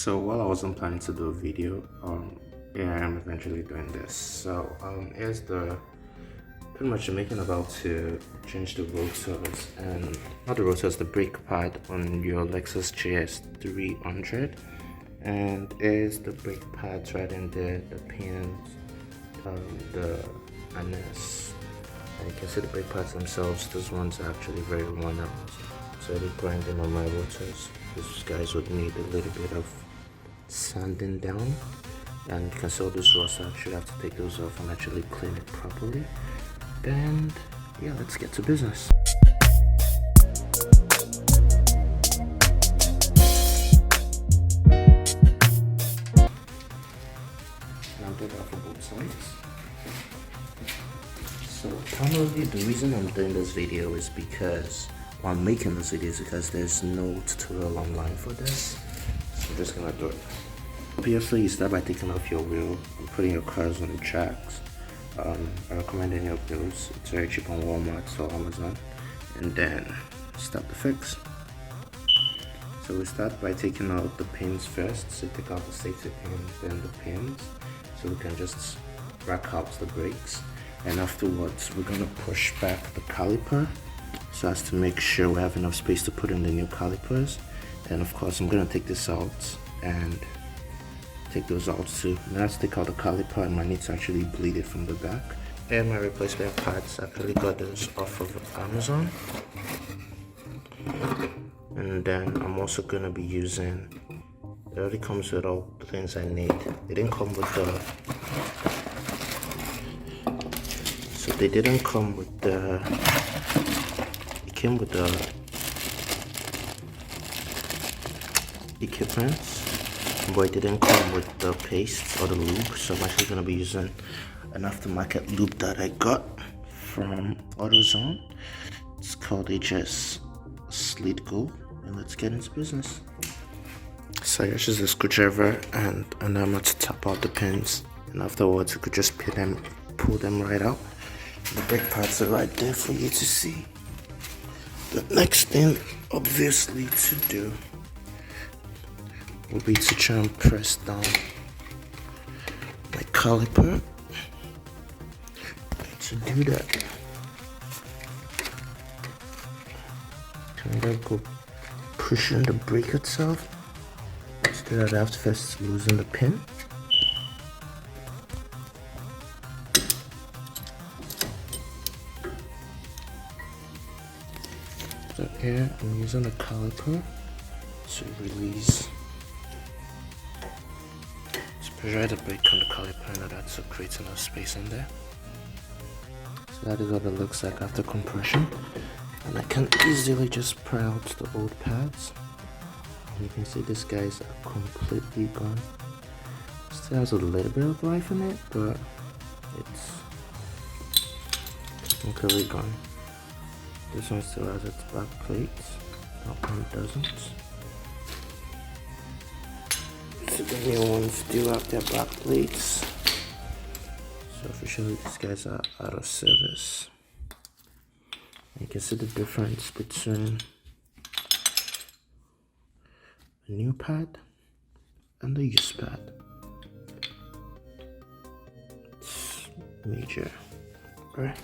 So while I wasn't planning to do a video, yeah, I am eventually doing this. So here's the pretty much I'm making about to change the rotors, and not the rotors, the brake pad on your Lexus GS300. And here's the brake pads right in there, the pins, the harness, and you can see the brake pads themselves. Those ones are actually very worn out, so they're grinding on my rotors. These guys would need a little bit of sanding down, and you can see all those rust. I actually have to take those off and actually clean it properly. And yeah, let's get to business. And I'll do that for both sides. So primarily the reason I'm doing this video is because, well, I'm making this video is because there's no tutorial online for this. So I'm just gonna do it. Obviously, you start by taking off your wheel and putting your cars on the tracks. I recommend any of those. It's very cheap on Walmart or Amazon. And then start the fix. So we start by taking out the pins first. So take out the safety pins, then the pins, so we can just rack out the brakes. And afterwards, we're gonna push back the caliper so as to make sure we have enough space to put in the new calipers. And of course, I'm gonna take this out and take those out too. Now let's take out the caliper, and I need to actually bleed it from the back. And my replacement pads, I actually got those off of Amazon. And then I'm also gonna be using, it already comes with all the things I need. They didn't come with they didn't come with the, it came with the equipments, but it didn't come with the paste or the lube. So I'm actually going to be using an aftermarket lube that I got from AutoZone. It's called HS Sleet Go, and let's get into business. So I just use a screwdriver and an hammer to tap out the pins, and afterwards you could just pull them right out. The brake pads are right there for you to see. The next thing, obviously, to do will be to try and press down my caliper. To do that, kind of go pushing the brake itself. Instead, I'd have to first loosen the pin. So here I'm using the caliper to release. Pressure the brake on the caliper in order to create enough space in there. So that is what it looks like after compression. And I can easily just pry out the old pads. And you can see these guys are completely gone. Still has a little bit of life in it, but it's technically gone. This one still has its back plates, that one doesn't. So the new ones do have their back plates. So officially these guys are out of service. You can see the difference between the new pad and the used pad. It's major, right?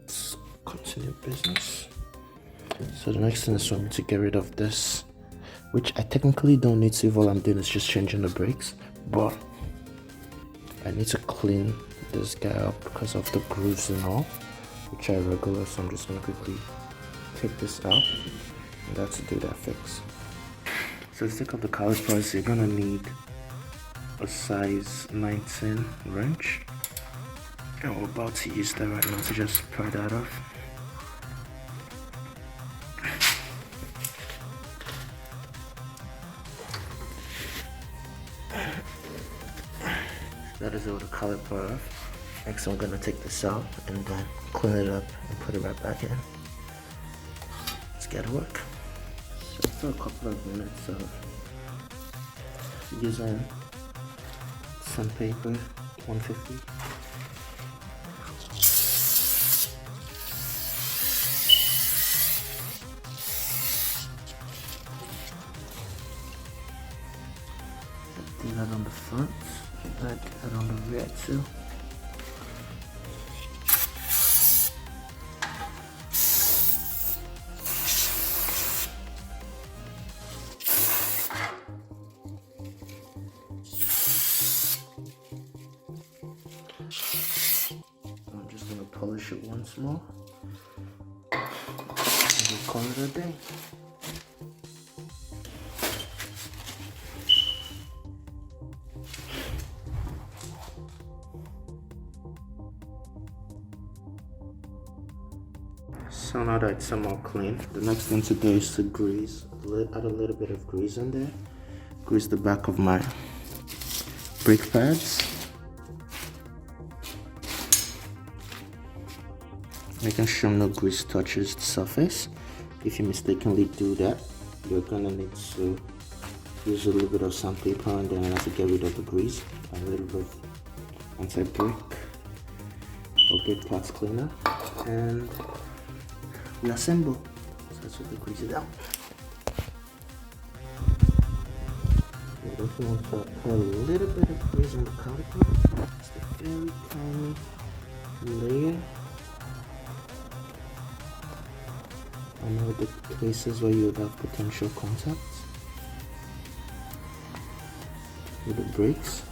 Let's continue business. So the next thing is for me to get rid of this, which I technically don't need to if all I'm doing is just changing the brakes, but I need to clean this guy up because of the grooves and all, which are regular. So I'm just going to quickly take this out, and that's to do that fix. So to take up the calipers, you're going to need a size 19 wrench, and we're about to use that right now to just pry that off. That is all the caliper off. Next I'm gonna take this out and then clean it up and put it right back in. Let's get to work. So after a couple of minutes of using sandpaper 150, do that on the front, I do that on the rear too. I'm just going to polish it once more and we'll call it a day. So now that it's somewhat clean, the next thing to do is to grease, add a little bit of grease in there. Grease the back of my brake pads. Making sure no grease touches the surface. If you mistakenly do that, you're gonna need to use a little bit of sandpaper and then have to get rid of the grease. A little bit of anti-brake or brake parts cleaner, and reassemble. So that's what the grease it out. You also want to add a little bit of grease on the caliper. Just a very tiny layer. I know the places where you would have potential contacts with the brakes.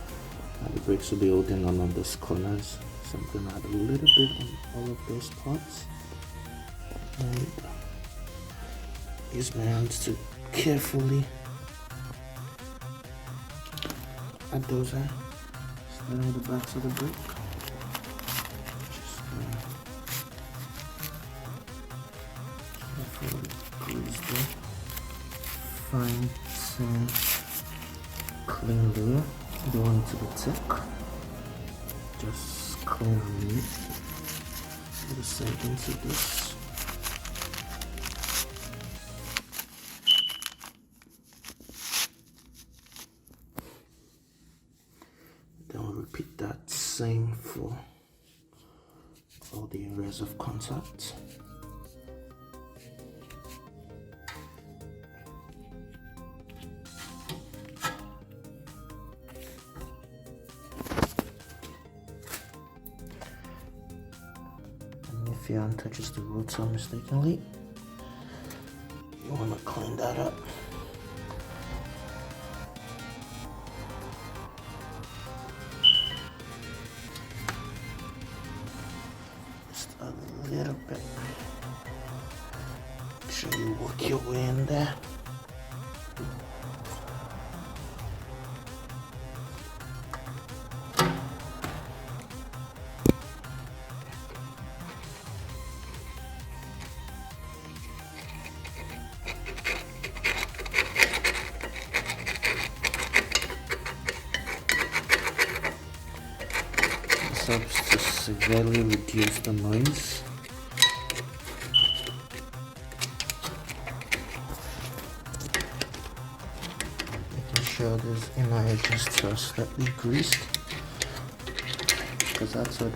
The brakes will be holding on those corners, so I'm going to add a little bit on all of those parts and use my hands to carefully add those in, starting with the backs of the brake. Grease there. Fine tune clean layer. You don't want it to be thick. Just clean and neat. Do the same thing to this. Then we'll repeat that same for all the areas of contact. If your hand touches the rotor mistakenly, you want to clean that up. Just a little bit. Make sure you work your way in there. Helps to severely reduce the noise. Making sure these inner edges are slightly greased, because that's what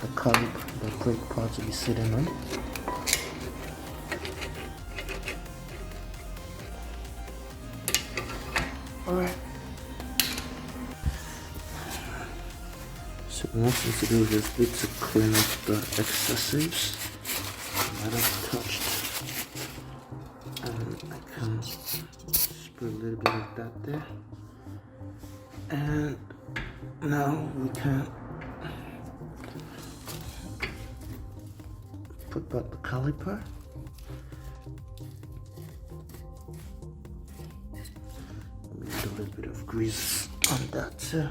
the caliper, the brake parts will be sitting on. Alright. So the next thing to do is just to clean up the excessives that I've touched, and I can spray a little bit of that there. And now we can put back the caliper. Maybe a little bit of grease on that too.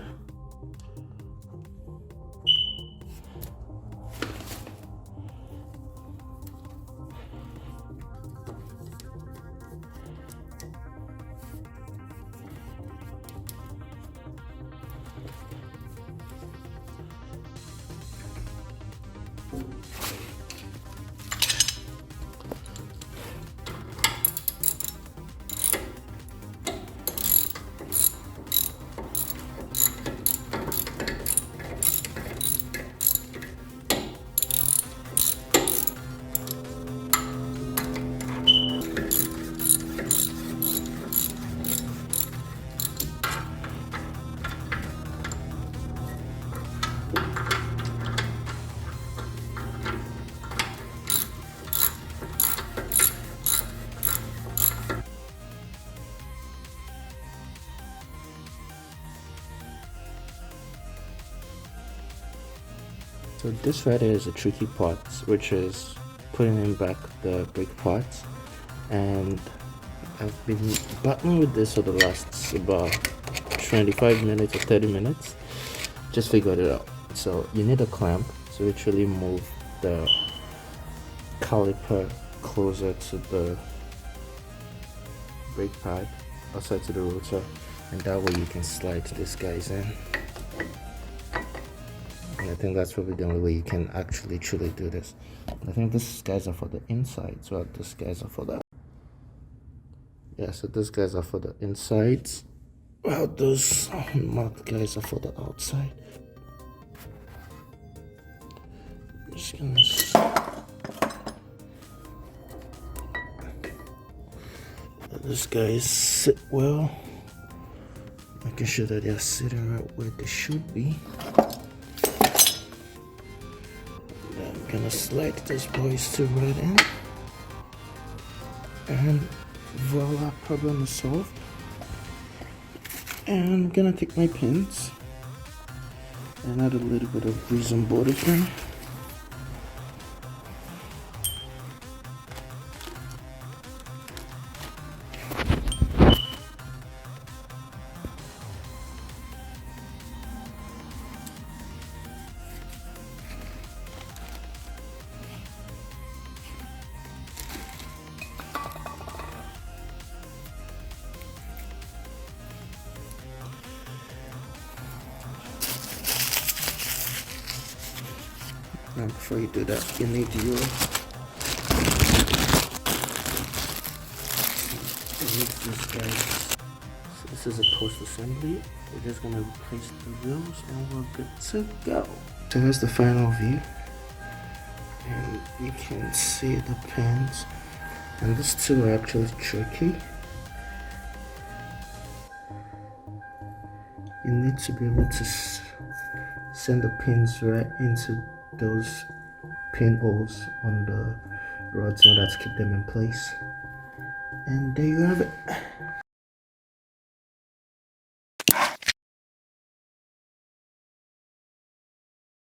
So this right here is a tricky part, which is putting in back the brake parts, and I've been battling with this for the last about 25 minutes or 30 minutes. Just figured it out. So you need a clamp to literally move the caliper closer to the brake pad, outside to the rotor, and that way you can slide these guys in. And I think that's probably the only way you can actually truly do this. I think these guys are for the insides, while these guys are for the, yeah, so these guys are for the insides, while those marked guys are for the outside. I'm just gonna let these guys sit well, making sure that they're sitting right where they should be. I'm gonna slide these boys to right in, and voila, problem is solved. And I'm gonna take my pins and add a little bit of grease on board of them. Now before you do that, you need this guys. So this is a post assembly. We're just gonna replace the wheels and we're good to go. So here's the final view, and you can see the pins, and these two are actually tricky. You need to be able to send the pins right into those pinholes on the rods in order to keep them in place. And there you have it.